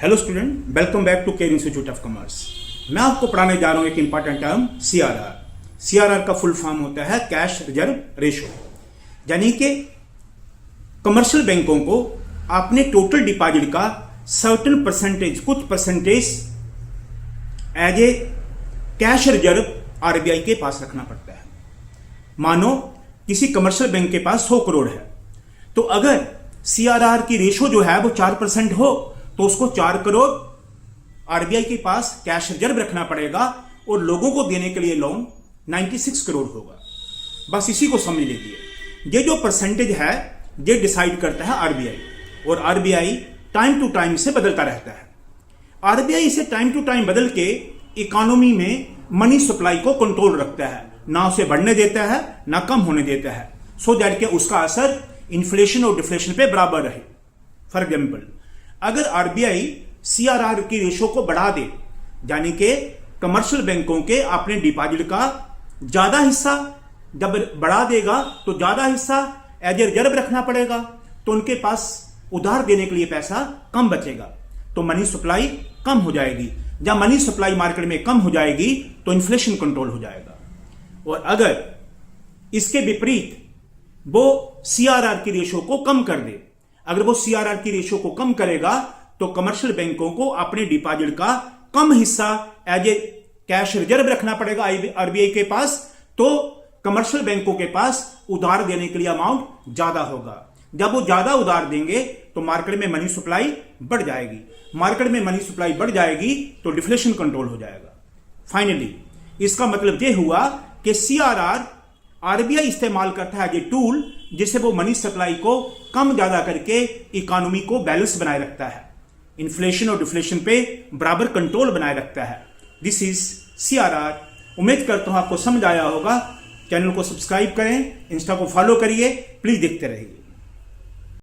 Hello student, welcome back to care institute of commerce. मैं आपको पढ़ाने जा रहा हूं एक इंपॉर्टेंट टर्म सीआरआर। सीआरआर का फुल फॉर्म होता है कैश रिजर्व रेशो। यानी कि कमर्शियल बैंकों को अपने टोटल डिपॉजिट का सर्टेन परसेंटेज, कुछ percentage as a cash reserve RBI के पास रखना पड़ता है। मानो किसी कमर्शियल बैंक के पास 100 करोड़ है, तो अगर सीआरआर की रेशो जो है वो 4% हो तो उसको 4 करोड़ आरबीआई के पास कैश रिजर्व रखना पड़ेगा और लोगों को देने के लिए लोन 96 करोड़ होगा। बस इसी को समझ लीजिए। ये जो परसेंटेज है ये डिसाइड करता है आरबीआई, और आरबीआई टाइम टू टाइम से बदलता रहता है। आरबीआई इसे टाइम टू टाइम बदल के इकोनॉमी में मनी सप्लाई को कंट्रोल रखता है, ना उसे बढ़ने देता है ना कम होने देता है, सो दैट के उसका असर इन्फ्लेशन और डिफ्लेशन पे बराबर रहे। फॉर एग्जाम्पल, अगर आरबीआई सीआरआर की रेशो को बढ़ा दे, यानी कि कमर्शियल बैंकों के अपने डिपॉजिट का ज्यादा हिस्सा जब बढ़ा देगा तो ज्यादा हिस्सा एज ए रिजर्व रखना पड़ेगा, तो उनके पास उधार देने के लिए पैसा कम बचेगा, तो मनी सप्लाई कम हो जाएगी। जब मनी सप्लाई मार्केट में कम हो जाएगी तो इन्फ्लेशन कंट्रोल हो जाएगा। और अगर इसके विपरीत वो सीआरआर की रेशो को कम कर दे, अगर वो सीआरआर की रेशो को कम करेगा तो कमर्शियल बैंकों को अपने डिपॉजिट का कम हिस्सा एज ए कैश रिजर्व रखना पड़ेगा आरबीआई के पास, तो कमर्शियल बैंकों के पास उधार देने के लिए अमाउंट ज्यादा होगा। जब वो ज्यादा उधार देंगे तो मार्केट में मनी सप्लाई बढ़ जाएगी। मार्केट में मनी सप्लाई बढ़ जाएगी तो डिफ्लेशन कंट्रोल हो जाएगा। फाइनली इसका मतलब यह हुआ कि सीआरआर आरबीआई इस्तेमाल करता है एज ए टूल, जिससे वो मनी सप्लाई को कम ज्यादा करके इकोनॉमी को बैलेंस बनाए रखता है, इन्फ्लेशन और डिफ्लेशन पे बराबर कंट्रोल बनाए रखता है। This is CRR. उम्मीद करता हूं आपको समझ आया होगा। चैनल को सब्सक्राइब करें, इंस्टा को फॉलो करिए, प्लीज देखते रहिए।